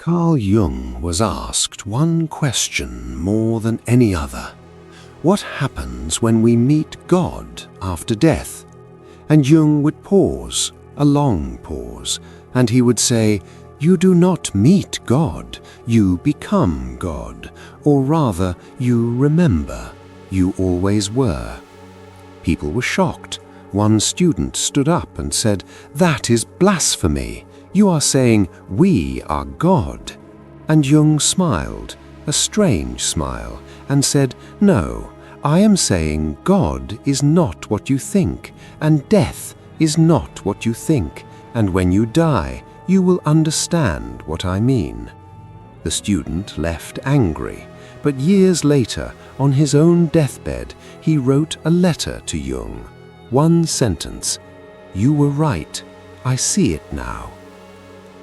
Carl Jung was asked one question more than any other. What happens when we meet God after death? And Jung would pause, a long pause, and he would say, "You do not meet God, you become God, or rather, you remember, you always were." People were shocked. One student stood up and said, "That is blasphemy. You are saying we are God." And Jung smiled, a strange smile, and said, "No, I am saying God is not what you think, and death is not what you think, and when you die, you will understand what I mean." The student left angry, but years later, on his own deathbed, he wrote a letter to Jung. One sentence, "You were right, I see it now."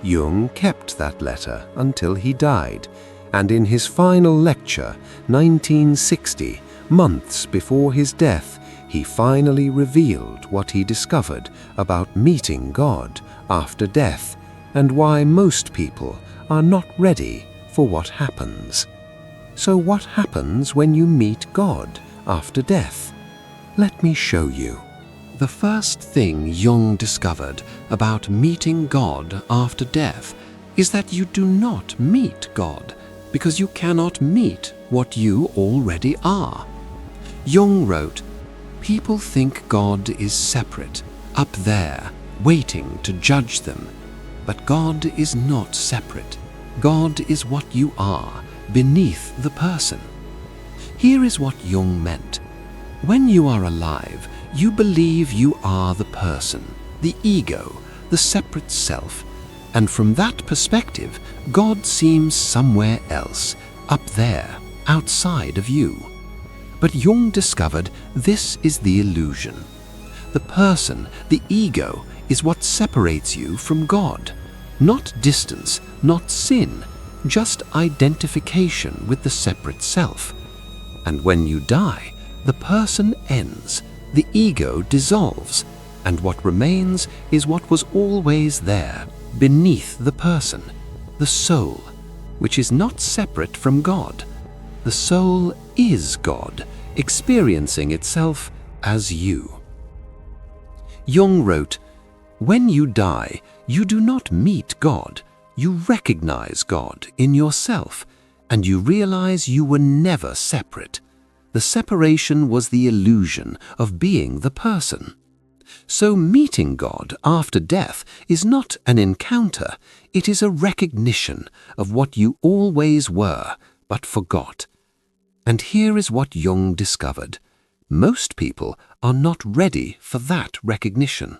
Jung kept that letter until he died, and in his final lecture, 1960, months before his death, he finally revealed what he discovered about meeting God after death and why most people are not ready for what happens. So what happens when you meet God after death? Let me show you. The first thing Jung discovered about meeting God after death is that you do not meet God because you cannot meet what you already are. Jung wrote, "People think God is separate, up there, waiting to judge them. But God is not separate. God is what you are, beneath the person." Here is what Jung meant. When you are alive, you believe you are the person, the ego, the separate self, and from that perspective, God seems somewhere else, up there, outside of you. But Jung discovered this is the illusion. The person, the ego, is what separates you from God. Not distance, not sin, just identification with the separate self. And when you die, the person ends, the ego dissolves, and what remains is what was always there, beneath the person, the soul, which is not separate from God. The soul is God, experiencing itself as you. Jung wrote, "When you die, you do not meet God, you recognize God in yourself, and you realize you were never separate. The separation was the illusion of being the person." So meeting God after death is not an encounter, it is a recognition of what you always were, but forgot. And here is what Jung discovered. Most people are not ready for that recognition.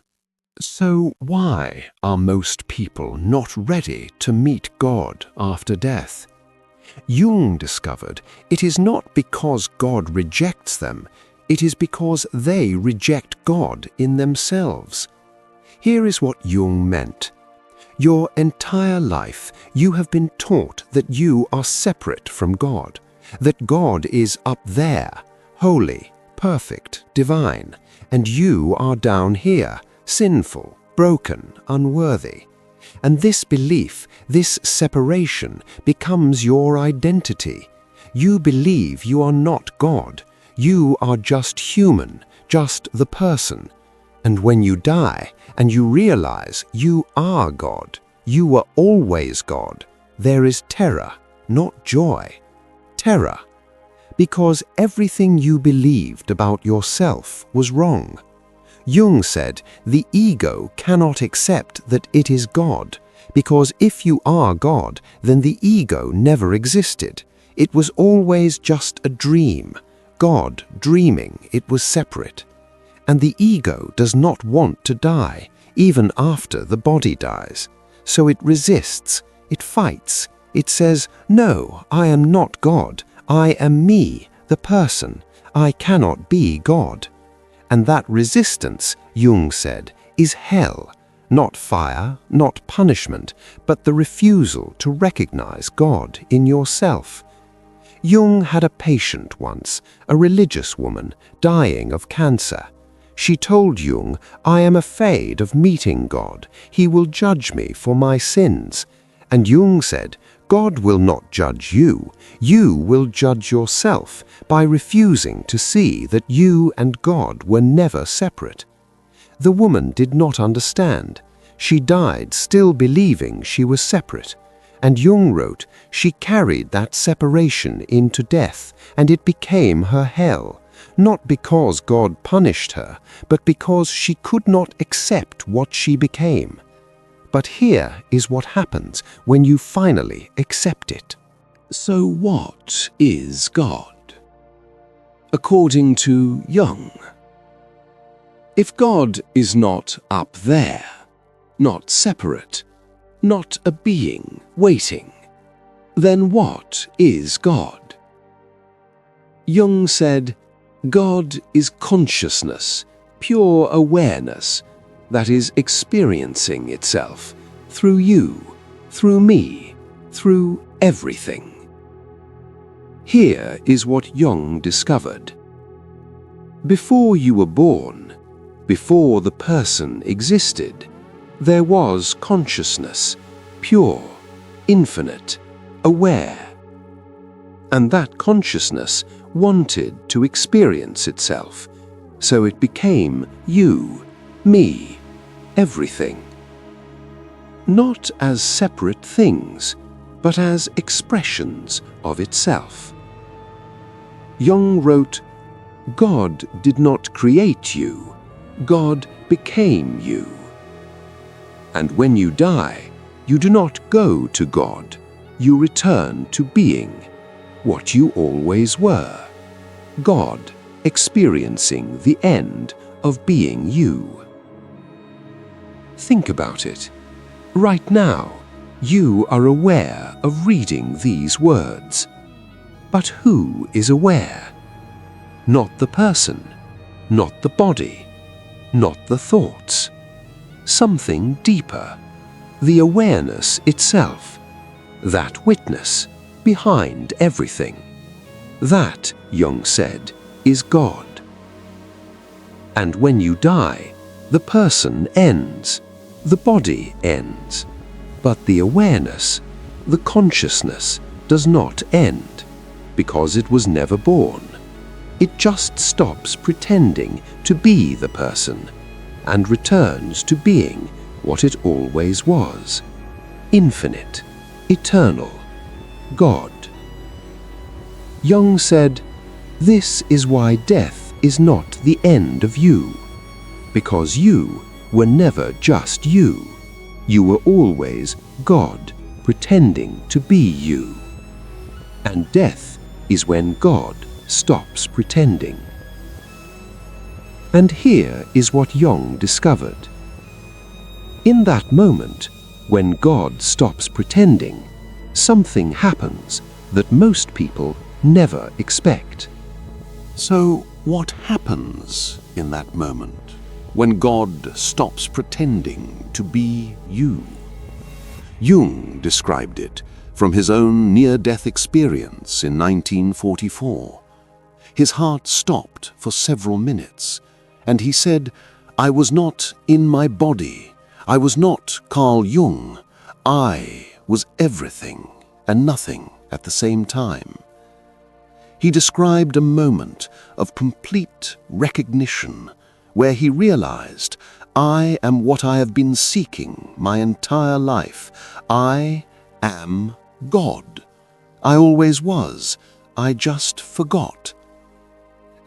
So why are most people not ready to meet God after death? Jung discovered it is not because God rejects them, it is because they reject God in themselves. Here is what Jung meant. Your entire life you have been taught that you are separate from God, that God is up there, holy, perfect, divine, and you are down here, sinful, broken, unworthy. And this belief, this separation, becomes your identity. You believe you are not God. You are just human, just the person. And when you die and you realize you are God, you were always God, there is terror, not joy. Terror. Because everything you believed about yourself was wrong. Jung said the ego cannot accept that it is God, because if you are God, then the ego never existed. It was always just a dream. God dreaming it was separate. And the ego does not want to die, even after the body dies. So it resists, it fights, it says, "No, I am not God. I am me, the person. I cannot be God." And that resistance, Jung said, is hell, not fire, not punishment, but the refusal to recognize God in yourself. Jung had a patient once, a religious woman, dying of cancer. She told Jung, "I am afraid of meeting God. He will judge me for my sins." And Jung said, God will not judge you. You will judge yourself by refusing to see that you and God were never separate. The woman did not understand. She died still believing she was separate. And Jung wrote, she carried that separation into death, and it became her hell, not because God punished her, but because she could not accept what she became. But here is what happens when you finally accept it. So what is God? According to Jung, if God is not up there, not separate, not a being waiting, then what is God? Jung said, God is consciousness, pure awareness, that is experiencing itself through you, through me, through everything. Here is what Jung discovered. Before you were born, before the person existed, there was consciousness, pure, infinite, aware. And that consciousness wanted to experience itself, so it became you, me, everything. Not as separate things, but as expressions of itself. Jung wrote, God did not create you, God became you. And when you die, you do not go to God, you return to being, what you always were, God experiencing the end of being you. Think about it. Right now, you are aware of reading these words. But who is aware? Not the person, not the body, not the thoughts. Something deeper, the awareness itself, that witness behind everything. That, Jung said, is God. And when you die, the person ends, the body ends, but the awareness, the consciousness, does not end, because it was never born. It just stops pretending to be the person, and returns to being what it always was, infinite, eternal, God. Jung said, this is why death is not the end of you, because you were never just you. You were always God pretending to be you. And death is when God stops pretending. And here is what Jung discovered. In that moment, when God stops pretending, something happens that most people never expect. So what happens in that moment when God stops pretending to be you? Jung described it from his own near-death experience in 1944. His heart stopped for several minutes, and he said, I was not in my body. I was not Carl Jung. I was everything and nothing at the same time. He described a moment of complete recognition where he realized, I am what I have been seeking my entire life. I am God. I always was. I just forgot.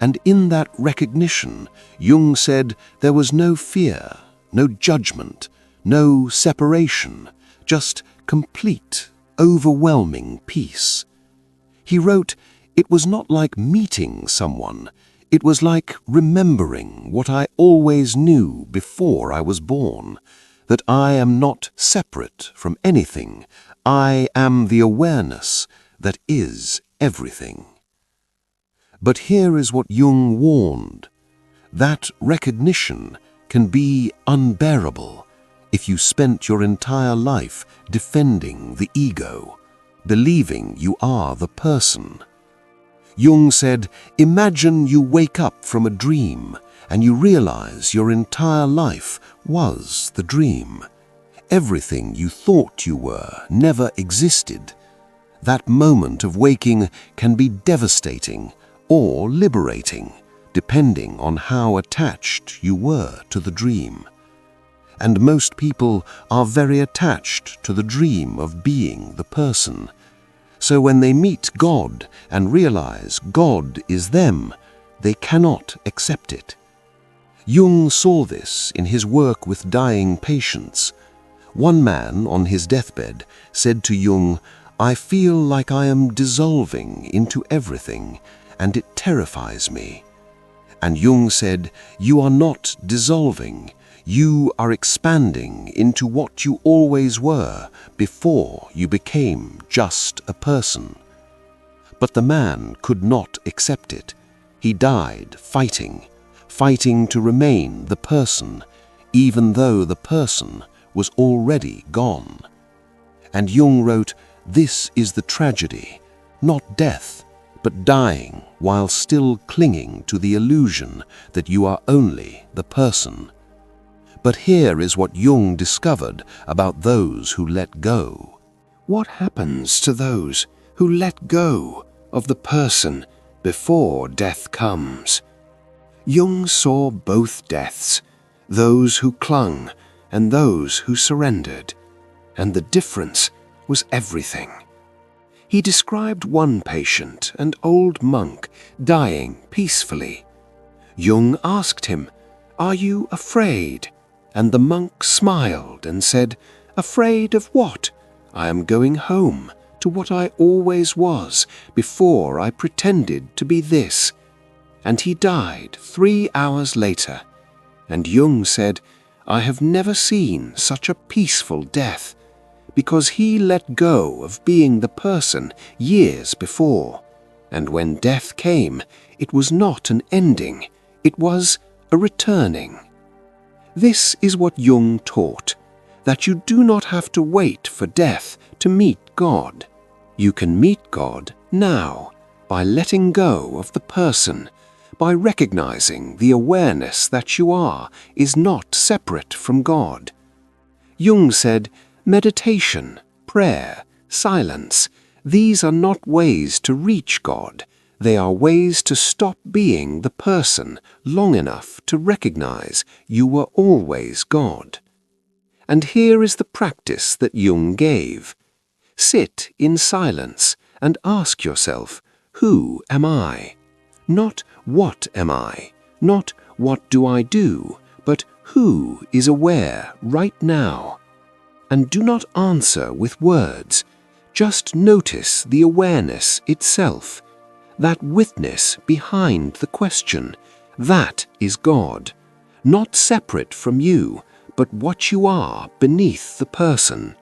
And in that recognition, Jung said there was no fear, no judgment, no separation, just complete, overwhelming peace. He wrote, it was not like meeting someone. It was like remembering what I always knew before I was born, that I am not separate from anything. I am the awareness that is everything. But here is what Jung warned. That recognition can be unbearable if you spent your entire life defending the ego, believing you are the person. Jung said, imagine you wake up from a dream and you realize your entire life was the dream. Everything you thought you were never existed, That moment of waking can be devastating or liberating, depending on how attached you were to the dream. And most people are very attached to the dream of being the person. So when they meet God and realize God is them, they cannot accept it. Jung saw this in his work with dying patients. One man on his deathbed said to Jung, "I feel like I am dissolving into everything, and it terrifies me." And Jung said, "You are not dissolving. You are expanding into what you always were before you became just a person." But the man could not accept it. He died fighting to remain the person, even though the person was already gone. And Jung wrote, "This is the tragedy, not death, but dying while still clinging to the illusion that you are only the person." But here is what Jung discovered about those who let go. What happens to those who let go of the person before death comes? Jung saw both deaths, those who clung and those who surrendered, and the difference was everything. He described one patient, an old monk, dying peacefully. Jung asked him, "Are you afraid?" And the monk smiled and said, "Afraid of what? I am going home to what I always was before I pretended to be this." And he died 3 hours later. And Jung said, "I have never seen such a peaceful death," because he let go of being the person years before. And when death came, it was not an ending, it was a returning. This is what Jung taught, that you do not have to wait for death to meet God. You can meet God now by letting go of the person, by recognizing the awareness that you are is not separate from God. Jung said, meditation, prayer, silence, these are not ways to reach God. They are ways to stop being the person long enough to recognize you were always God. And here is the practice that Jung gave. Sit in silence and ask yourself, who am I? Not what am I? Not what do I do? But who is aware right now? And do not answer with words. Just notice the awareness itself. That witness behind the question, that is God. Not separate from you, but what you are beneath the person.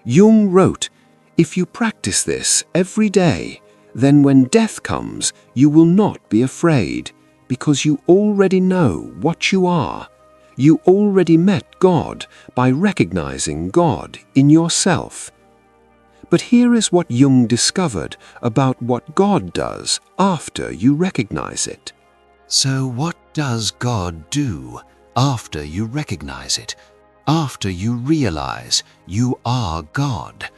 Jung wrote, if you practice this every day, then when death comes, you will not be afraid, because you already know what you are. You already met God by recognizing God in yourself. But here is what Jung discovered about what God does after you recognize it. So what does God do after you recognize it, after you realize you are God?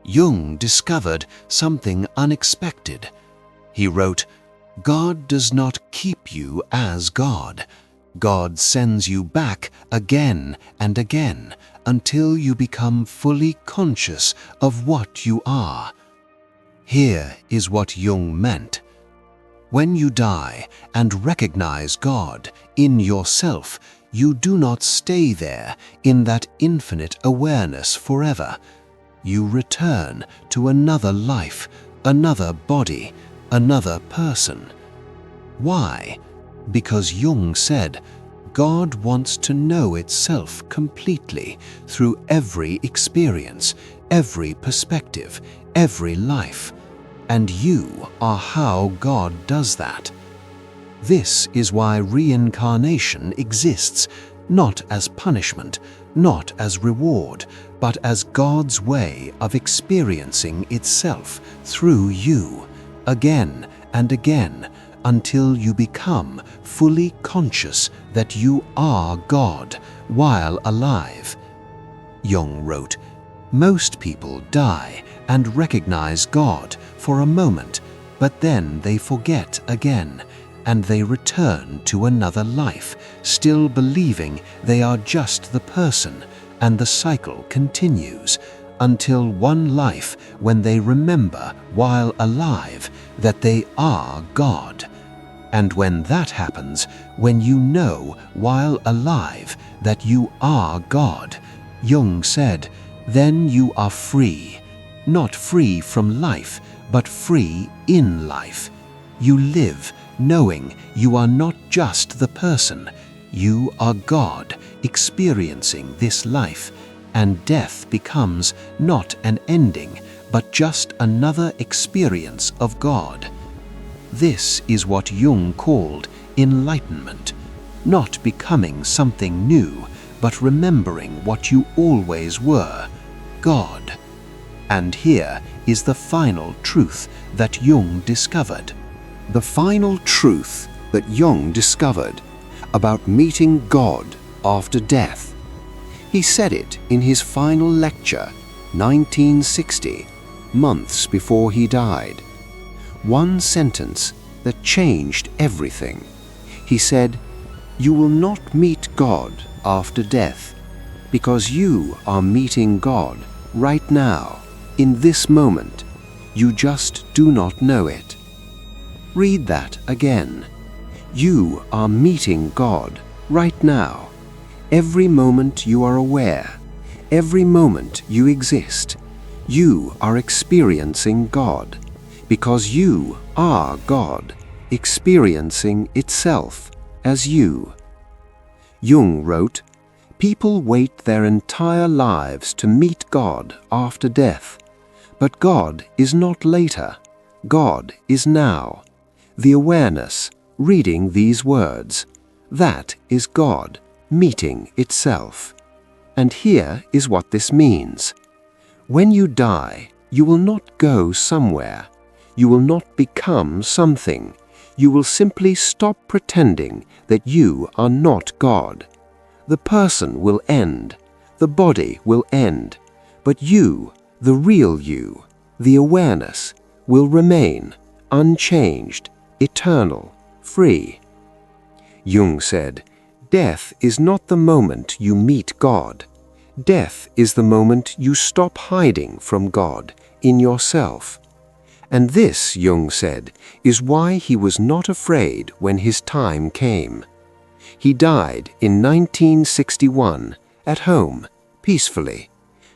Jung discovered something unexpected. He wrote, God does not keep you as God. God sends you back again and again until you become fully conscious of what you are. Here is what Jung meant. When you die and recognize God in yourself, you do not stay there in that infinite awareness forever. You return to another life, another body, another person. Why? Because Jung said, God wants to know itself completely through every experience, every perspective, every life. And you are how God does that. This is why reincarnation exists, not as punishment, not as reward, but as God's way of experiencing itself through you, again and again, until you become fully conscious that you are God while alive. Jung wrote, most people die and recognize God for a moment, but then they forget again, and they return to another life, still believing they are just the person, and the cycle continues until one life when they remember while alive that they are God. And when that happens, when you know while alive that you are God, Jung said, then you are free, not free from life, but free in life. You live knowing you are not just the person, you are God experiencing this life, and death becomes not an ending, but just another experience of God. This is what Jung called enlightenment, not becoming something new, but remembering what you always were, God. And here is the final truth that Jung discovered. The final truth that Jung discovered about meeting God after death. He said it in his final lecture, 1960, months before he died. One sentence that changed everything. He said, "You will not meet God after death, because you are meeting God right now, in this moment. You just do not know it." Read that again. You are meeting God right now. Every moment you are aware, every moment you exist, you are experiencing God, because you are God, experiencing itself as you. Jung wrote, "People wait their entire lives to meet God after death, but God is not later, God is now. The awareness, reading these words, that is God meeting itself." And here is what this means. When you die, you will not go somewhere. You will not become something. You will simply stop pretending that you are not God. The person will end, the body will end, but you, the real you, the awareness, will remain unchanged, eternal, free. Jung said, "Death is not the moment you meet God. Death is the moment you stop hiding from God in yourself." And this, Jung said, is why he was not afraid when his time came. He died in 1961, at home, peacefully,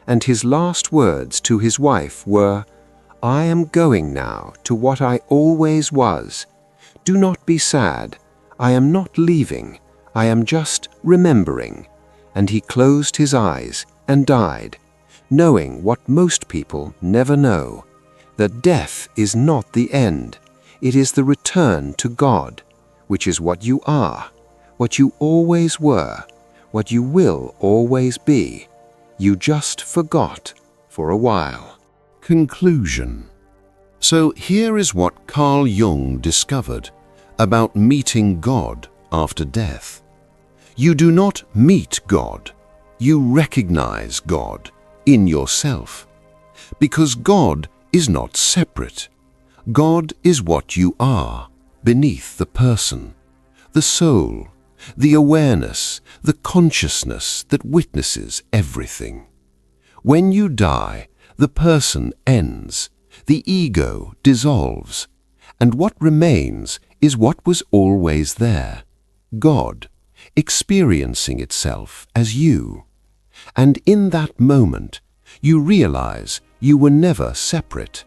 and his last words to his wife were, "I am going now to what I always was. Do not be sad. I am not leaving. I am just remembering." And he closed his eyes and died, knowing what most people never know, that death is not the end. It is the return to God, which is what you are, what you always were, what you will always be. You just forgot for a while. Conclusion. So here is what Carl Jung discovered about meeting God after death. You do not meet God. You recognize God in yourself. Because God is not separate. God is what you are, beneath the person, the soul, the awareness, the consciousness that witnesses everything. When you die, the person ends, the ego dissolves, and what remains is what was always there, God, experiencing itself as you. And in that moment, you realize you were never separate.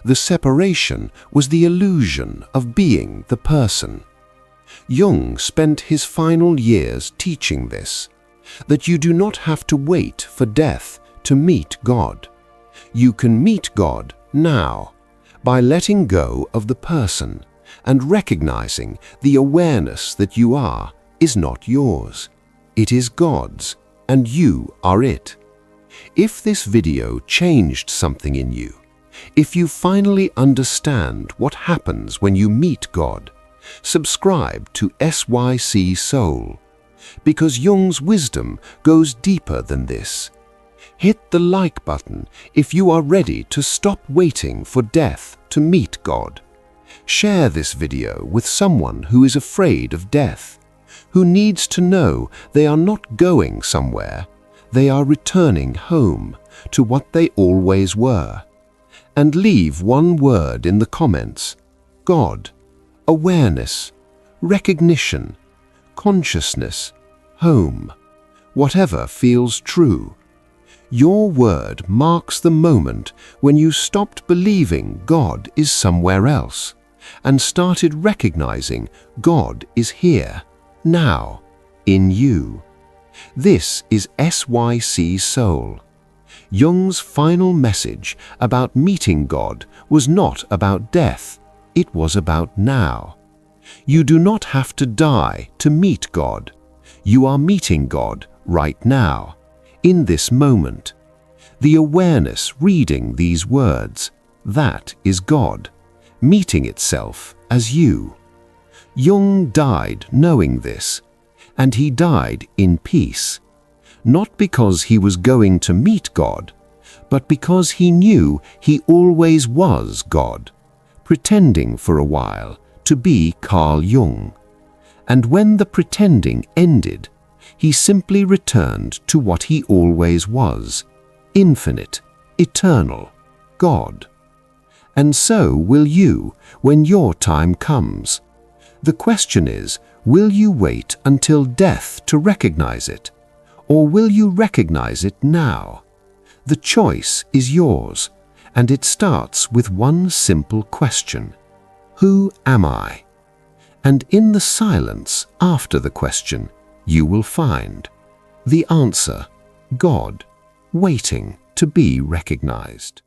The separation was the illusion of being the person. Jung spent his final years teaching this, that you do not have to wait for death to meet God. You can meet God now, by letting go of the person and recognizing the awareness that you are is not yours. It is God's, and you are it. If this video changed something in you, if you finally understand what happens when you meet God, subscribe to SYC Soul, because Jung's wisdom goes deeper than this. Hit the like button if you are ready to stop waiting for death to meet God. Share this video with someone who is afraid of death, who needs to know they are not going somewhere, they are returning home to what they always were. And leave one word in the comments: God, awareness, recognition, consciousness, home, whatever feels true. Your word marks the moment when you stopped believing God is somewhere else and started recognizing God is here, now, in you. This is SYC Soul. Jung's final message about meeting God was not about death, it was about now. You do not have to die to meet God. You are meeting God right now, in this moment. The awareness reading these words, that is God, meeting itself as you. Jung died knowing this, and he died in peace, not because he was going to meet God, but because he knew he always was God, pretending for a while to be Carl Jung. And when the pretending ended, he simply returned to what he always was: infinite, eternal, God. And so will you when your time comes. The question is, will you wait until death to recognize it? Or will you recognize it now? The choice is yours, and it starts with one simple question: who am I? And in the silence after the question, you will find the answer: God, waiting to be recognized.